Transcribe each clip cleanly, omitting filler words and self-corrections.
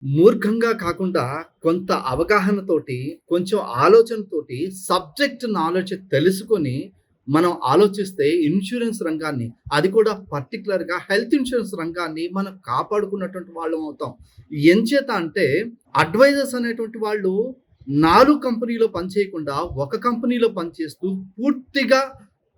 మూర్ఖంగా కాకుండా కొంత అవగాహనతోటి, కొంచెం ఆలోచనతోటి, సబ్జెక్ట్ నాలెడ్జ్ తెలుసుకొని, మనం ఆలోచిస్తే ఇన్స్యూరెన్స్ రంగాన్ని, అది కూడా పర్టిక్యులర్‌గా హెల్త్ ఇన్స్యూరెన్స్ రంగాన్ని మనం కాపాడుకున్నటువంటి వాళ్ళం అవుతాం. ఎంచేత అంటే అడ్వైజర్స్ అనేటువంటి వాళ్ళు 4 కంపెనీలో పనిచేయకుండా, ఒక కంపెనీలో పనిచేస్తూ పూర్తిగా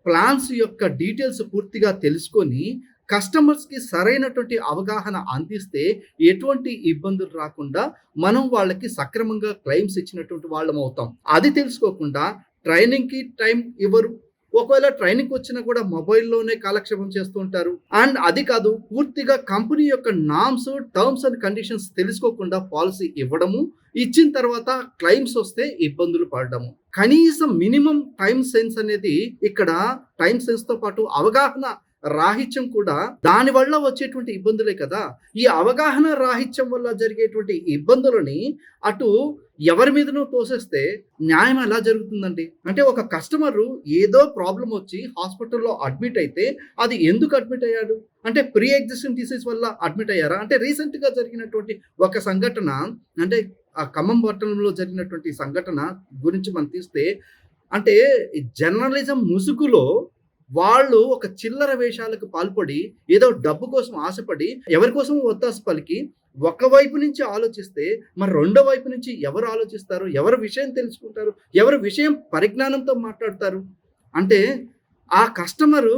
ప్లాన్స్ యొక్క డీటెయిల్స్ పూర్తిగా తెలుసుకొని కస్టమర్స్‌కి సరైనటువంటి అవగాహన అందిస్తే, ఎటువంటి ఇబ్బందులు రాకుండా మనం వాళ్ళకి సక్రమంగా క్లెయిమ్స్ ఇచ్చినటువంటి వాళ్ళమవుతాం. అది తెలుసుకోకుండా ట్రైనింగ్‌కి టైం ఇవ్వరు. ఒకవేళ ట్రైనింగ్‌కొచ్చినా కూడా మొబైల్‌లోనే కాలక్షేపం చేస్తూ ఉంటారు. అండ్ అది కాదు, పూర్తిగా కంపెనీ యొక్క నార్మ్స్, టర్మ్స్ అండ్ కండిషన్స్ తెలుసుకోకుండా పాలిసీ ఇవ్వడము, ఇచ్చిన తర్వాత క్లెయిమ్స్ వస్తే ఇబ్బందులు పడడము. కనీసం మినిమమ్ టైమ్ సెన్స్ అనేది ఇక్కడ టైమ్ సెన్స్‌తో పాటు అవగాహన రాహిత్యం కూడా దానివల్ల వచ్చేటువంటి ఇబ్బందులే కదా! ఈ అవగాహన రాహిత్యం వల్ల జరిగేటువంటి ఇబ్బందులని అటు ఎవరి మీదనో తోసేస్తే న్యాయం ఎలా జరుగుతుందండి? అంటే ఒక కస్టమరు ఏదో ప్రాబ్లమ్ వచ్చి హాస్పిటల్‌లో అడ్మిట్ అయితే అది ఎందుకు అడ్మిట్ అయ్యాడు? అంటే ప్రీ ఎగ్జిస్టింగ్ డిసీజ్ వల్ల అడ్మిట్ అయ్యారా? అంటే రీసెంట్‌గా జరిగినటువంటి ఒక సంఘటన, అంటే ఖమ్మం పట్టణంలో జరిగినటువంటి సంఘటన గురించి మనం తీస్తే, అంటే జర్నలిజం ముసుగులో వాళ్ళు ఒక చిల్లర వేషాలకు పాల్పడి, ఏదో డబ్బు కోసం ఆశపడి, ఎవరి కోసం ఒత్తాసు పలికి, ఒక వైపు నుంచి ఆలోచిస్తే, మరి రెండో వైపు నుంచి ఎవరు ఆలోచిస్తారు? ఎవరు విషయం తెలుసుకుంటారు? ఎవరు విషయం పరిజ్ఞానంతో మాట్లాడతారు? అంటే ఆ కస్టమరు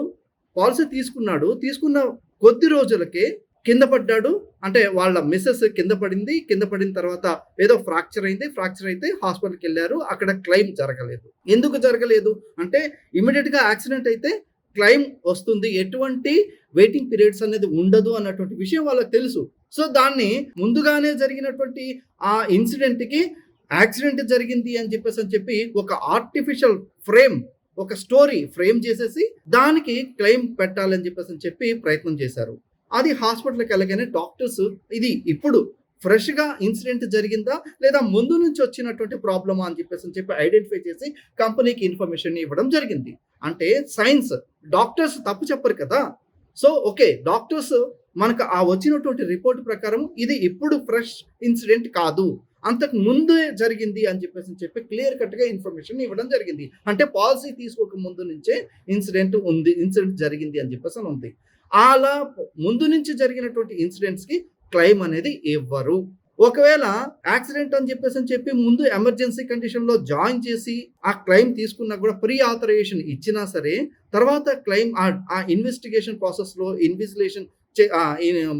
పాలిసీ తీసుకున్నాడు. తీసుకున్న కొద్ది రోజులకే కింద పడ్డాడు. అంటే వాళ్ళ మిసెస్ కింద పడింది. కింద పడిన తర్వాత ఏదో ఫ్రాక్చర్ అయింది. ఫ్రాక్చర్ అయితే హాస్పిటల్‌కెళ్లారు. అక్కడ క్లెయిమ్ జరగలేదు. ఎందుకు జరగలేదు? అంటే ఇమ్మీడియేట్‌గా యాక్సిడెంట్ అయితే క్లెయిమ్ వస్తుంది. ఎటువంటి వెయిటింగ్ పీరియడ్స్ అనేది ఉండదు అన్నటువంటి విషయం వాళ్ళకి తెలుసు. సో, దాన్ని ముందుగానే జరిగినటువంటి ఆ ఇన్సిడెంట్‌కి యాక్సిడెంట్ జరిగింది అని చెప్పి ఒక ఆర్టిఫిషియల్ ఫ్రేమ్, ఒక స్టోరీ ఫ్రేమ్ చేసేసి దానికి క్లెయిమ్ పెట్టాలని చెప్పి ప్రయత్నం చేశారు. అది హాస్పిటల్‌కెళ్ళగానే డాక్టర్స్ ఇది ఇప్పుడు ఫ్రెష్‌గా ఇన్సిడెంట్ జరిగిందా? లేదా ముందు నుంచి వచ్చినటువంటి ప్రాబ్లమా అని చెప్పి ఐడెంటిఫై చేసి కంపెనీకి ఇన్ఫర్మేషన్ ఇవ్వడం జరిగింది. అంటే సైన్స్, డాక్టర్స్ తప్పు చెప్పరు కదా! So, okay. డాక్టర్స్ మనకు ఆ వచ్చినటువంటి రిపోర్ట్ ప్రకారం ఇది ఇప్పుడు ఫ్రెష్ ఇన్సిడెంట్ కాదు. అంతకు ముందే జరిగింది అని చెప్పి క్లియర్ కట్‌గా ఇన్ఫర్మేషన్ ఇవ్వడం జరిగింది. అంటే పాలిసీ తీసుకోక ముందు నుంచే ఇన్సిడెంట్ జరిగింది అని చెప్పేసని ఉంది. అలా ముందు నుంచి జరిగినటువంటి ఇన్సిడెంట్స్‌కి క్లెయిమ్ అనేది ఇవ్వరు. ఒకవేళ యాక్సిడెంట్ అని చెప్పి ముందు ఎమర్జెన్సీ కండిషన్‌లో జాయిన్ చేసి ఆ క్లెయిమ్ తీసుకున్నా కూడా ప్రీ ఆథరైజేషన్ ఇచ్చినా సరే, తర్వాత క్లెయిమ్ ఆ ఇన్వెస్టిగేషన్ ప్రాసెస్‌లో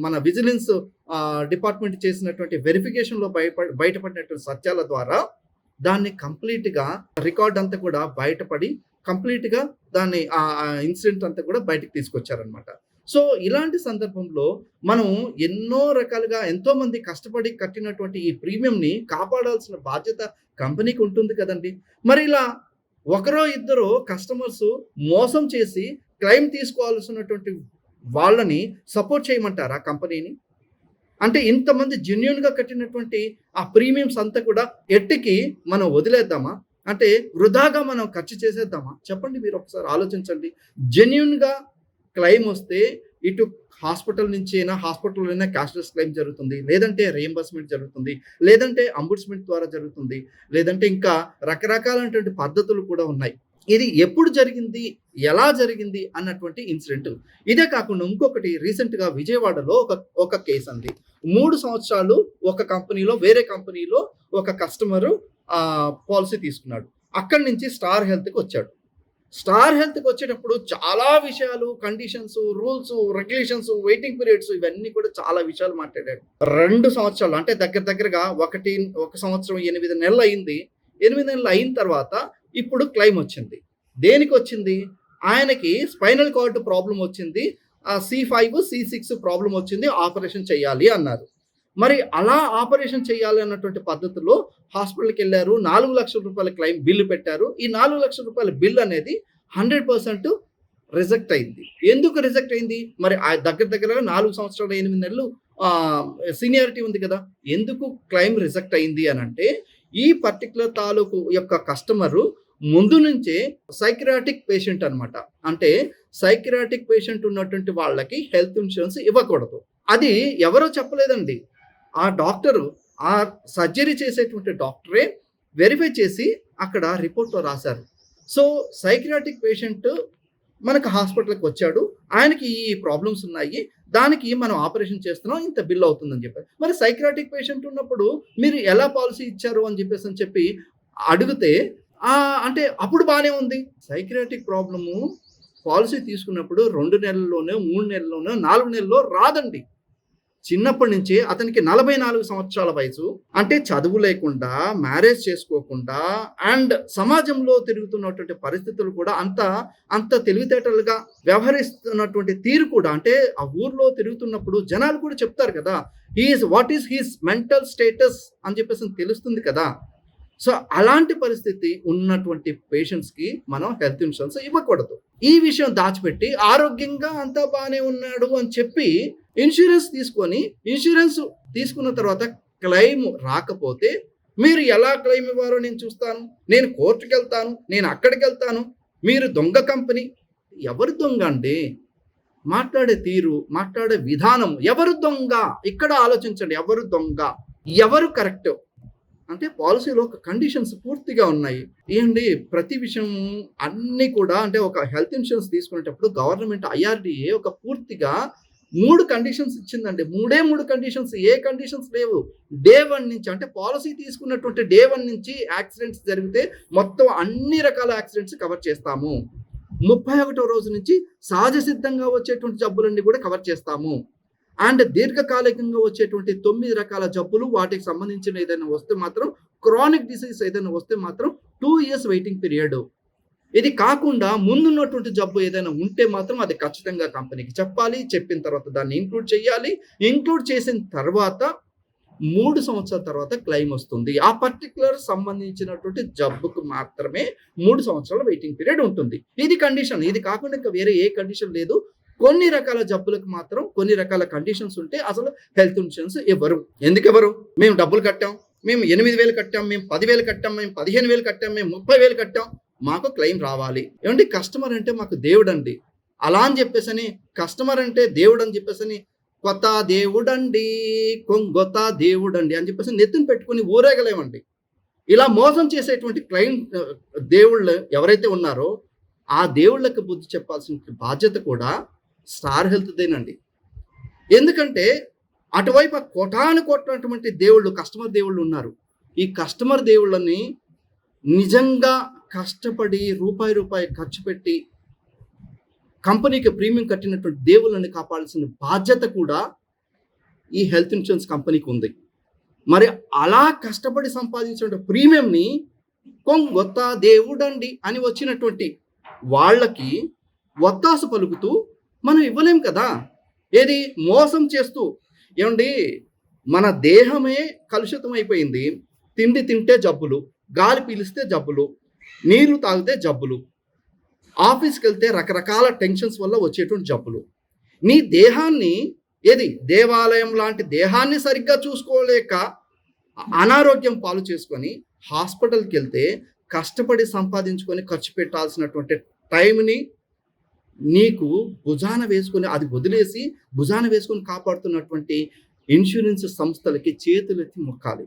మన విజిలెన్స్ డిపార్ట్మెంట్ చేసినటువంటి వెరిఫికేషన్‌లో బయటపడినటువంటి సత్యాల ద్వారా దాన్ని కంప్లీట్‌గా రికార్డ్ అంతా కూడా బయటపడి కంప్లీట్‌గా దాన్ని ఇన్సిడెంట్ అంతా కూడా బయటకి తీసుకొచ్చారనమాట. సో, ఇలాంటి సందర్భంలో మనం ఎన్నో రకాలుగా ఎంతోమంది కష్టపడి కట్టినటువంటి ఈ ప్రీమియంని కాపాడాల్సిన బాధ్యత కంపెనీకి ఉంటుంది కదండీ! మరి ఇలా ఒకరో ఇద్దరో కస్టమర్స్ మోసం చేసి క్లెయిమ్ తీసుకోవాల్సినటువంటి వాళ్ళని సపోర్ట్ చేయమంటారా కంపెనీని? అంటే ఇంతమంది జెన్యూన్‌గా కట్టినటువంటి ఆ ప్రీమియమ్స్ అంతా కూడా ఎట్టికి మనం వదిలేద్దామా? అంటే వృధాగా మనం ఖర్చు చేసేద్దామా? చెప్పండి, మీరు ఒకసారి ఆలోచించండి. జెన్యూన్‌గా క్లెయిమ్ వస్తే ఇటు హాస్పిటల్ నుంచైనా, హాస్పిటల్‌లోనే క్యాష్‌లెస్ క్లెయిమ్ జరుగుతుంది. లేదంటే రీయింబర్స్‌మెంట్ జరుగుతుంది. లేదంటే అంబుడ్స్‌మెంట్ ద్వారా జరుగుతుంది. లేదంటే ఇంకా రకరకాలైనటువంటి పద్ధతులు కూడా ఉన్నాయి. ఇది ఎప్పుడు జరిగింది? ఎలా జరిగింది? అన్నటువంటి ఇన్సిడెంట్. ఇదే కాకుండా ఇంకొకటి రీసెంట్‌గా విజయవాడలో ఒక కేస్ అండి. 3 సంవత్సరాలు ఒక కంపెనీలో, వేరే కంపెనీలో ఒక కస్టమరు పాలిసీ తీసుకున్నాడు. అక్కడి నుంచి స్టార్ హెల్త్‌కొచ్చాడు. స్టార్ హెల్త్‌కొచ్చేటప్పుడు చాలా విషయాలు, conditions, rules, regulations, waiting periods ఇవన్నీ కూడా చాలా విషయాలు మాట్లాడాడు. 2 సంవత్సరాలు అంటే దగ్గరగా ఒక సంవత్సరం 8 నెలలు అయింది. 8 నెలలు అయిన తర్వాత ఇప్పుడు క్లెయిమ్ వచ్చింది. దేనికొచ్చింది? ఆయనకి స్పైనల్ కార్డ్ ప్రాబ్లమ్ వచ్చింది. C5, C6 ప్రాబ్లమ్ వచ్చింది. ఆపరేషన్ చేయాలి అన్నారు. మరి అలా ఆపరేషన్ చేయాలి అన్నటువంటి పద్ధతిలో హాస్పిటల్‌కెళ్లారు. రూ. 4,00,000 క్లెయిమ్ బిల్ పెట్టారు. ఈ రూ. 4,00,000 బిల్ అనేది 100% రిజెక్ట్ అయింది. ఎందుకు రిజెక్ట్ అయింది? మరి దగ్గరగా 4 సంవత్సరాలు 8 నెలలు సీనియారిటీ ఉంది కదా! ఎందుకు క్లెయిమ్ రిజెక్ట్ అయింది అనంటే, ఈ పర్టిక్యులర్ తాలూకు యొక్క కస్టమరు ముందు నుంచే సైకియాట్రిక్ పేషెంట్ అన్నమాట. అంటే సైకియాట్రిక్ పేషెంట్ ఉన్నటువంటి వాళ్ళకి హెల్త్ ఇన్స్యూరెన్స్ ఇవ్వకూడదు. అది ఎవరో చెప్పలేదండి. ఆ డాక్టరు ఆ సర్జరీ చేసేటువంటి డాక్టరే వెరిఫై చేసి అక్కడ రిపోర్ట్‌లో రాసారు. సో, సైకియాట్రిక్ పేషెంట్ మనకు హాస్పిటల్‌కి వచ్చాడు. ఆయనకి ఈ ప్రాబ్లమ్స్ ఉన్నాయి. దానికి మనం ఆపరేషన్ చేస్తున్నాం. ఇంత బిల్ అవుతుందని చెప్పారు. మరి సైకియాట్రిక్ పేషెంట్ ఉన్నప్పుడు మీరు ఎలా పాలిసీ ఇచ్చారు అని చెప్పి అడిగితే అంటే అప్పుడు బానే ఉంది. సైకియాట్రిక్ ప్రాబ్లము పాలిసీ తీసుకున్నప్పుడు 2 నెలల్లోనో, 3 నెలల్లోనో, 4 నెలల్లో రాదండి. చిన్నప్పటి నుంచే అతనికి 44 సంవత్సరాల వయసు. అంటే చదువు లేకుండా, మ్యారేజ్ చేసుకోకుండా అండ్ సమాజంలో తిరుగుతున్నటువంటి పరిస్థితులు కూడా అంత తెలివితేటలుగా వ్యవహరిస్తున్నటువంటి తీరు కూడా అంటే ఆ ఊర్లో తిరుగుతున్నప్పుడు జనాలు కూడా చెప్తారు కదా! What is his mental status అని చెప్పేసి తెలుస్తుంది కదా! సో, అలాంటి పరిస్థితి ఉన్నటువంటి పేషెంట్స్‌కి మనం హెల్త్ ఇన్స్యూరెన్స్ ఇవ్వకూడదు. ఈ విషయం దాచిపెట్టి ఆరోగ్యంగా అంతా బానే ఉన్నాడు అని చెప్పి ఇన్స్యూరెన్స్ తీసుకున్న తర్వాత క్లెయిమ్ రాకపోతే మీరు ఎలా క్లెయిమ్ ఇవ్వాలో నేను చూస్తాను. నేను కోర్ట్‌కెళ్తాను. నేను అక్కడికెళ్తాను. మీరు దొంగ కంపెనీ. ఎవరు దొంగ అండి? మాట్లాడే తీరు, మాట్లాడే విధానం ఎవరు దొంగ? ఇక్కడ ఆలోచించండి. ఎవరు దొంగ? ఎవరు కరెక్ట్? అంటే పాలిసీలో ఒక కండిషన్స్ పూర్తిగా ఉన్నాయి. ఏండి ప్రతి విషయం అన్నీ కూడా అంటే ఒక హెల్త్ ఇన్స్యూరెన్స్ తీసుకునేటప్పుడు గవర్నమెంట్ ఐఆర్‌డీఏ ఒక పూర్తిగా 3 కండిషన్స్ ఇచ్చిందండి. 3 కండిషన్స్. ఏ కండిషన్స్ లేవు. డే 1 నుంచి అంటే పాలిసీ తీసుకున్నటువంటి డే 1 నుంచి యాక్సిడెంట్స్ జరిగితే మొత్తం అన్ని రకాల యాక్సిడెంట్స్ కవర్ చేస్తాము. 31వ రోజు నుంచి సహజ సిద్ధంగా వచ్చేటువంటి జబ్బులన్నీ కూడా కవర్ చేస్తాము. అండ్ దీర్ఘకాలికంగా వచ్చేటువంటి 9 రకాల జబ్బులు వాటికి సంబంధించిన ఏదైనా వస్తే మాత్రం క్రానిక్ డిసీజ్ ఏదైనా వస్తే మాత్రం 2 ఇయర్స్ వెయిటింగ్ పీరియడ్. ఇది కాకుండా ముందున్నటువంటి జబ్బు ఏదైనా ఉంటే మాత్రం అది ఖచ్చితంగా కంపెనీకి చెప్పాలి. చెప్పిన తర్వాత దాన్ని ఇంక్లూడ్ చేయాలి. ఇంక్లూడ్ చేసిన తర్వాత 3 సంవత్సరాల తర్వాత క్లెయిమ్ వస్తుంది. ఆ పర్టిక్యులర్ సంబంధించినటువంటి జబ్బుకు మాత్రమే 3 సంవత్సరాల వెయిటింగ్ పీరియడ్ ఉంటుంది. ఇది కండిషన్. ఇది కాకుండా ఇంకా వేరే ఏ కండిషన్ లేదు. కొన్ని రకాల జబ్బులకు మాత్రం కొన్ని రకాల కండిషన్స్ ఉంటే అసలు హెల్త్ ఇన్స్యూరెన్స్ ఇవ్వరు. ఎందుకివ్వరు? మేము డబ్బులు కట్టాం. మేము 8,000 కట్టాం. మేము 10,000 కట్టాం. మేము 15,000 కట్టాం. మేము 30,000 కట్టాం. మాకు క్లెయిమ్ రావాలి. ఏమండి కస్టమర్ అంటే మాకు దేవుడండి. అలా అని చెప్పేసని కస్టమర్ అంటే దేవుడని చెప్పేసని కొత్త దేవుడండి, కొంగొత్త దేవుడండి అని చెప్పేసి నెత్తిన పెట్టుకొని ఊరేగలేమండి. ఇలా మోసం చేసేటువంటి దేవుళ్ళు ఎవరైతే ఉన్నారో ఆ దేవుళ్ళకి బుద్ధి చెప్పాల్సిన బాధ్యత కూడా స్టార్ హెల్త్‌దేనండి. ఎందుకంటే అటువైపు కోటాను కోట్లటువంటి దేవుళ్ళు కస్టమర్ దేవుళ్ళు ఉన్నారు. ఈ కస్టమర్ దేవుళ్ళని నిజంగా కష్టపడి రూపాయి ఖర్చు పెట్టి కంపెనీకి ప్రీమియం కట్టినటువంటి దేవుళ్ళని కాపాడాల్సిన బాధ్యత కూడా ఈ హెల్త్ ఇన్స్యూరెన్స్ కంపెనీకి ఉంది. మరి అలా కష్టపడి సంపాదించిన ప్రీమియంని కొంగొత్త దేవుడండి అని వచ్చినటువంటి వాళ్ళకి వత్తాసు పలుకుతూ మనం ఇవ్వలేం కదా! ఏది మోసం చేస్తూ ఏవండీ మన దేహమే కలుషితం అయిపోయింది. తిండి తింటే జబ్బులు, గాలి పీలిస్తే జబ్బులు, నీళ్లు తాగితే జబ్బులు, ఆఫీస్‌కెళ్తే రకరకాల టెన్షన్స్ వల్ల వచ్చేటువంటి జబ్బులు. నీ దేహాన్ని దేవాలయం లాంటి దేహాన్ని సరిగ్గా చూసుకోలేక అనారోగ్యం పాలు చేసుకొని హాస్పిటల్‌కెళ్తే కష్టపడి సంపాదించుకొని ఖర్చు పెట్టాల్సినటువంటి టైంని నీకు భుజాన వేసుకొని అది వదిలేసి భుజాన వేసుకొని కాపాడుతున్నటువంటి ఇన్స్యూరెన్స్ సంస్థలకి చేతులెత్తి మొక్కాలి.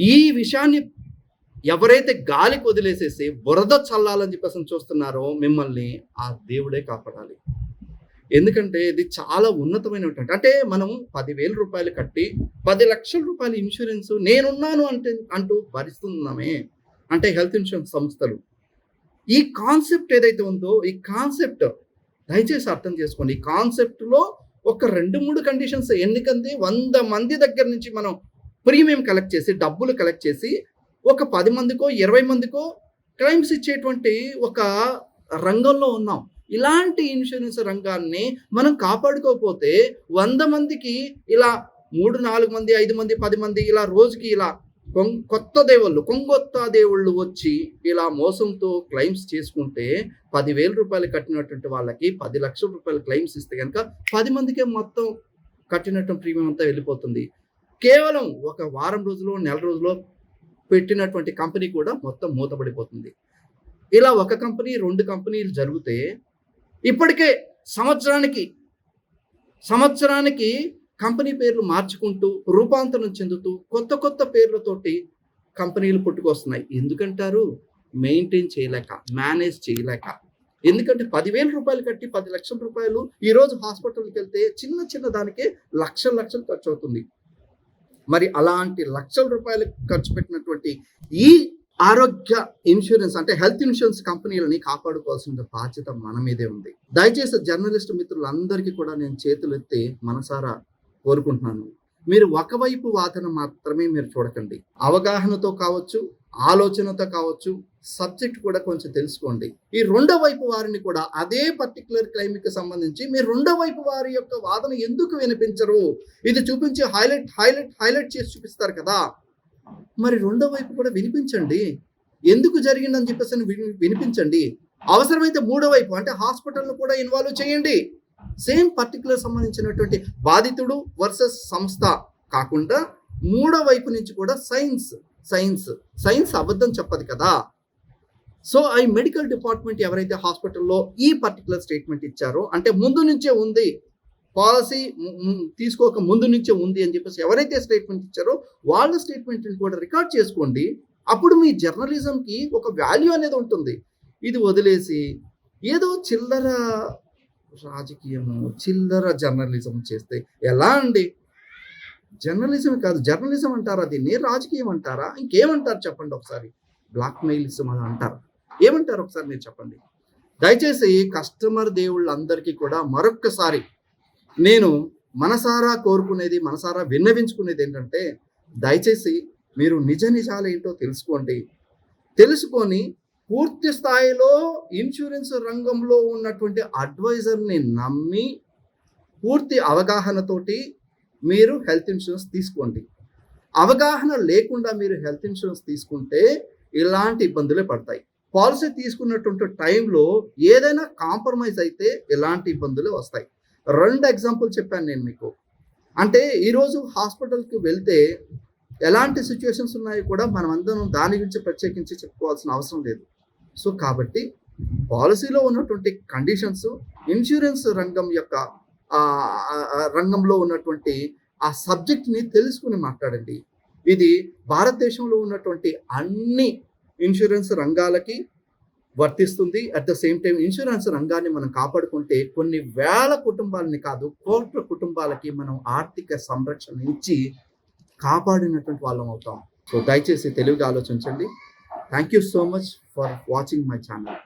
ఈ విషయాన్ని ఎవరైతే గాలికి వదిలేసేసి బురద చల్లాలని చెప్పేసి చూస్తున్నారో మిమ్మల్ని ఆ దేవుడే కాపాడాలి. ఎందుకంటే ఇది చాలా ఉన్నతమైనటువంటి అంటే మనం 10,000 రూపాయలు కట్టి 10,00,000 రూపాయల ఇన్స్యూరెన్స్ నేనున్నాను అంటూ భరిస్తున్నామే అంటే హెల్త్ ఇన్స్యూరెన్స్ సంస్థలు. ఈ కాన్సెప్ట్ ఏదైతే ఉందో ఈ కాన్సెప్ట్ దయచేసి అర్థం చేసుకోండి. ఈ కాన్సెప్ట్‌లో ఒక 2, 3 కండిషన్స్ ఎందుకంటే 100 మంది దగ్గర నుంచి మనం ప్రీమియం కలెక్ట్ చేసి డబ్బులు కలెక్ట్ చేసి ఒక 10 మందికో 20 మందికో క్లెయిమ్స్ ఇచ్చేటువంటి ఒక రంగంలో ఉన్నాం. ఇలాంటి ఇన్స్యూరెన్స్ రంగాన్ని మనం కాపాడుకోకపోతే 100 మందికి ఇలా 3, 4 మంది, 5 మంది, 10 మంది ఇలా రోజుకి ఇలా కొంగొత్త దేవుళ్ళు వచ్చి ఇలా మోసంతో క్లెయిమ్స్ చేసుకుంటే 10,000 రూపాయలు కట్టినటువంటి వాళ్ళకి 10,00,000 రూపాయలు క్లెయిమ్స్ ఇస్తే గనక 10 మందికే మొత్తం కట్టినటువంటి ప్రీమియం అంతా వెళ్ళిపోతుంది. కేవలం ఒక వారం రోజులో, నెల రోజులో పెట్టినటువంటి కంపెనీ కూడా మొత్తం మూతపడిపోతుంది. ఇలా ఒక కంపెనీ, 2 కంపెనీలు జరిగితే ఇప్పటికే సంవత్సరానికి కంపెనీ పేర్లు మార్చుకుంటూ, రూపాంతరం చెందుతూ, కొత్త కొత్త పేర్లతోటి కంపెనీలు పుట్టుకొస్తున్నాయి. ఎందుకంటారు? మెయింటైన్ చేయలేక, మేనేజ్ చేయలేక. ఎందుకంటే రూ. 10,000 కట్టి రూ. 10,00,000 ఈరోజు హాస్పిటల్‌కెళ్తే చిన్న చిన్న దానికే లక్షలు లక్షలు ఖర్చవుతుంది. మరి అలాంటి లక్షల రూపాయలు ఖర్చు పెట్టినటువంటి ఈ ఆరోగ్య ఇన్సూరెన్స్ అంటే హెల్త్ ఇన్సూరెన్స్ కంపెనీలని కాపాడుకోవాల్సిన బాధ్యత మన మీదే ఉంది. దయచేసి జర్నలిస్ట్ మిత్రులందరికీ కూడా నేను చేతులెత్తి మనసారా కోరుకుంటున్నాను. మీరు ఒకవైపు వాదన మాత్రమే మీరు చూడకండి. అవగాహనతో కావచ్చు, ఆలోచనతో కావచ్చు, సబ్జెక్ట్ కూడా కొంచెం తెలుసుకోండి. ఈ రెండో వైపు వారిని కూడా అదే పర్టిక్యులర్ క్లైమ్‌కి సంబంధించి మీరు రెండో వైపు వారి యొక్క వాదన ఎందుకు వినిపించరు? ఇది చూపించి హైలైట్ చేసి చూపిస్తారు కదా! మరి రెండో వైపు కూడా వినిపించండి. ఎందుకు జరిగిందని చెప్పేసని వినిపించండి. అవసరమైతే మూడో వైపు అంటే హాస్పిటల్‌ను కూడా ఇన్వాల్వ్ చేయండి. సేమ్ పర్టిక్యులర్ సంబంధించినటువంటి బాధితుడు వర్సెస్ సంస్థ కాకుండా మూడో వైపు నుంచి కూడా సైన్స్ అబద్ధం చెప్పదు కదా! సో, ఈ మెడికల్ డిపార్ట్మెంట్ ఎవరైతే హాస్పిటల్‌లో ఈ పర్టిక్యులర్ స్టేట్మెంట్ ఇచ్చారో అంటే ముందు నుంచే ఉంది. పాలిసీ తీసుకోక ముందు నుంచే ఉంది అని చెప్పేసి ఎవరైతే స్టేట్మెంట్ ఇచ్చారో వాళ్ళ స్టేట్మెంట్‌ని కూడా రికార్డ్ చేసుకోండి. అప్పుడు మీ జర్నలిజంకి ఒక వాల్యూ అనేది ఉంటుంది. ఇది వదిలేసి ఏదో చిల్లర రాజకీయము, చిల్లర జర్నలిజం చేస్తే ఎలా అండి? జర్నలిజం కాదు. జర్నలిజం అంటారా దీన్ని? రాజకీయం అంటారా? ఇంకేమంటారు చెప్పండి ఒకసారి? బ్లాక్‌మెయిలిజం అని అంటారా? ఏమంటారు ఒకసారి మీరు చెప్పండి? దయచేసి కస్టమర్ దేవుళ్ళందరికీ కూడా మరొక్కసారి నేను మనసారా కోరుకునేది, మనసారా విన్నవించుకునేది ఏంటంటే దయచేసి మీరు నిజాలేంటో తెలుసుకోండి. తెలుసుకొని పూర్తి స్థాయిలో ఇన్సూరెన్స్ రంగంలో ఉన్నటువంటి అడ్వైజర్‌ని నమ్మి పూర్తి అవగాహనతోటి మీరు హెల్త్ ఇన్సూరెన్స్ తీసుకోండి. అవగాహన లేకుండా మీరు హెల్త్ ఇన్సూరెన్స్ తీసుకుంటే ఇలాంటి ఇబ్బందులే పడతాయి. పాలిసీ తీసుకున్నటువంటి టైంలో ఏదైనా కాంప్రమైజ్ అయితే ఇలాంటి ఇబ్బందులే వస్తాయి. 2 ఎగ్జాంపుల్ చెప్పాను నేను మీకు. అంటే ఈరోజు హాస్పిటల్‌కి వెళ్తే ఎలాంటి సిట్యుయేషన్స్ ఉన్నాయో కూడా మనమందరం దాని గురించి ప్రత్యేకించి చెప్పుకోవాల్సిన అవసరం లేదు. సో, కాబట్టి పాలిసీలో ఉన్నటువంటి కండిషన్స్, ఇన్సూరెన్స్ రంగం యొక్క రంగంలో ఉన్నటువంటి ఆ సబ్జెక్ట్‌ని తెలుసుకొని మాట్లాడండి. ఇది భారతదేశంలో ఉన్నటువంటి అన్ని ఇన్సూరెన్స్ రంగాలకి వర్తిస్తుంది. At the same time insurance రంగాన్ని మనం కాపాడుకుంటే కొన్ని వేల కుటుంబాలని కాదు, కోట్ల కుటుంబాలకి మనం ఆర్థిక సంరక్షణ ఇచ్చి కాపాడినటువంటి వాళ్ళం అవుతాం. సో, దయచేసి తెలివిగా ఆలోచించండి. Thank you so much for watching my channel.